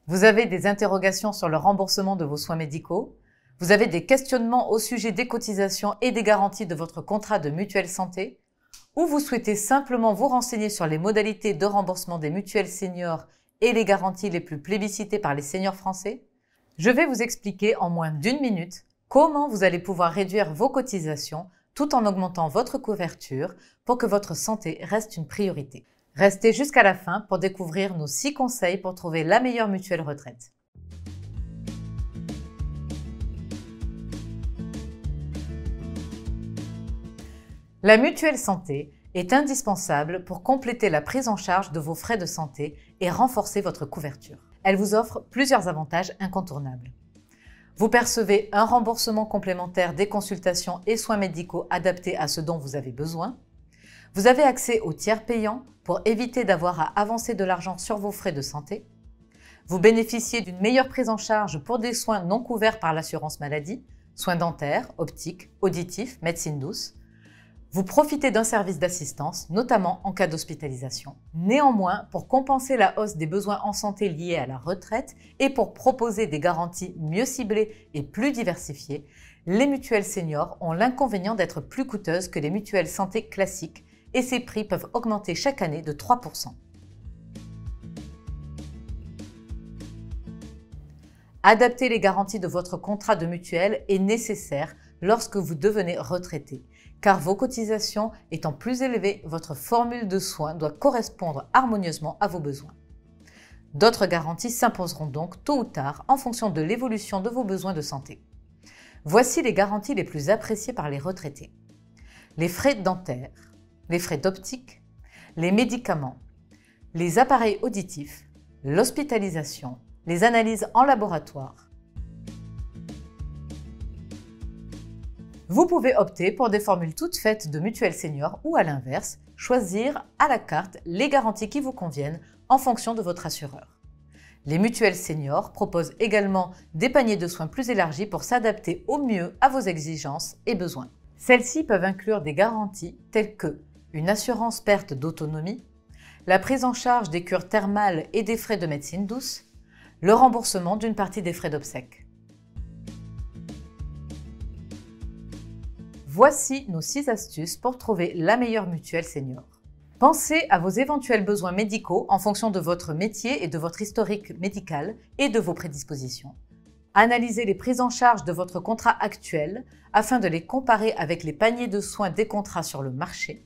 Vous avez des interrogations sur le remboursement de vos soins médicaux? Vous avez des questionnements au sujet des cotisations et des garanties de votre contrat de mutuelle santé? Ou vous souhaitez simplement vous renseigner sur les modalités de remboursement des mutuelles seniors et les garanties les plus plébiscitées par les seniors français? Je vais vous expliquer en moins d'1 minute comment vous allez pouvoir réduire vos cotisations tout en augmentant votre couverture pour que votre santé reste une priorité. Restez jusqu'à la fin pour découvrir nos 6 conseils pour trouver la meilleure mutuelle retraite. La mutuelle santé est indispensable pour compléter la prise en charge de vos frais de santé et renforcer votre couverture. Elle vous offre plusieurs avantages incontournables. Vous percevez un remboursement complémentaire des consultations et soins médicaux adaptés à ce dont vous avez besoin. Vous avez accès aux tiers payants pour éviter d'avoir à avancer de l'argent sur vos frais de santé. Vous bénéficiez d'une meilleure prise en charge pour des soins non couverts par l'assurance maladie, soins dentaires, optiques, auditifs, médecine douce. Vous profitez d'un service d'assistance, notamment en cas d'hospitalisation. Néanmoins, pour compenser la hausse des besoins en santé liés à la retraite et pour proposer des garanties mieux ciblées et plus diversifiées, les mutuelles seniors ont l'inconvénient d'être plus coûteuses que les mutuelles santé classiques et ces prix peuvent augmenter chaque année de 3%. Adapter les garanties de votre contrat de mutuelle est nécessaire lorsque vous devenez retraité, car vos cotisations étant plus élevées, votre formule de soins doit correspondre harmonieusement à vos besoins. D'autres garanties s'imposeront donc tôt ou tard en fonction de l'évolution de vos besoins de santé. Voici les garanties les plus appréciées par les retraités. Les frais dentaires, les frais d'optique, les médicaments, les appareils auditifs, l'hospitalisation, les analyses en laboratoire. Vous pouvez opter pour des formules toutes faites de mutuelles seniors ou à l'inverse, choisir à la carte les garanties qui vous conviennent en fonction de votre assureur. Les mutuelles seniors proposent également des paniers de soins plus élargis pour s'adapter au mieux à vos exigences et besoins. Celles-ci peuvent inclure des garanties telles que une assurance perte d'autonomie, la prise en charge des cures thermales et des frais de médecine douce, le remboursement d'une partie des frais d'obsèques. Voici nos 6 astuces pour trouver la meilleure mutuelle senior. Pensez à vos éventuels besoins médicaux en fonction de votre métier et de votre historique médical et de vos prédispositions. Analysez les prises en charge de votre contrat actuel afin de les comparer avec les paniers de soins des contrats sur le marché.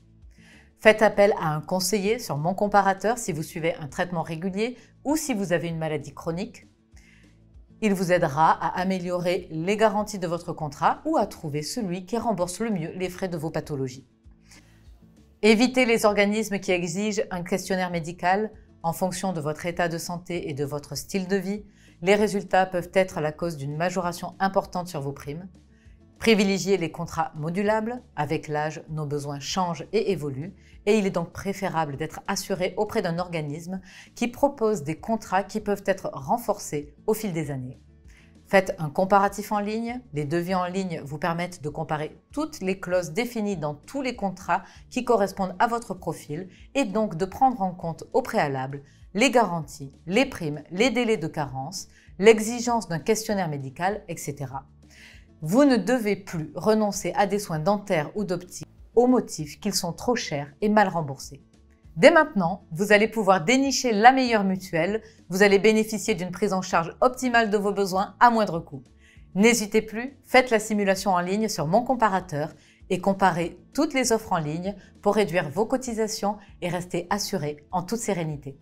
Faites appel à un conseiller sur Mon Comparateur si vous suivez un traitement régulier ou si vous avez une maladie chronique. Il vous aidera à améliorer les garanties de votre contrat ou à trouver celui qui rembourse le mieux les frais de vos pathologies. Évitez les organismes qui exigent un questionnaire médical en fonction de votre état de santé et de votre style de vie. Les résultats peuvent être la cause d'une majoration importante sur vos primes. Privilégiez les contrats modulables. Avec l'âge, nos besoins changent et évoluent et il est donc préférable d'être assuré auprès d'un organisme qui propose des contrats qui peuvent être renforcés au fil des années. Faites un comparatif en ligne. Les devis en ligne vous permettent de comparer toutes les clauses définies dans tous les contrats qui correspondent à votre profil et donc de prendre en compte au préalable les garanties, les primes, les délais de carence, l'exigence d'un questionnaire médical, etc. Vous ne devez plus renoncer à des soins dentaires ou d'optique au motif qu'ils sont trop chers et mal remboursés. Dès maintenant, vous allez pouvoir dénicher la meilleure mutuelle, vous allez bénéficier d'une prise en charge optimale de vos besoins à moindre coût. N'hésitez plus, faites la simulation en ligne sur Mon Comparateur et comparez toutes les offres en ligne pour réduire vos cotisations et rester assuré en toute sérénité.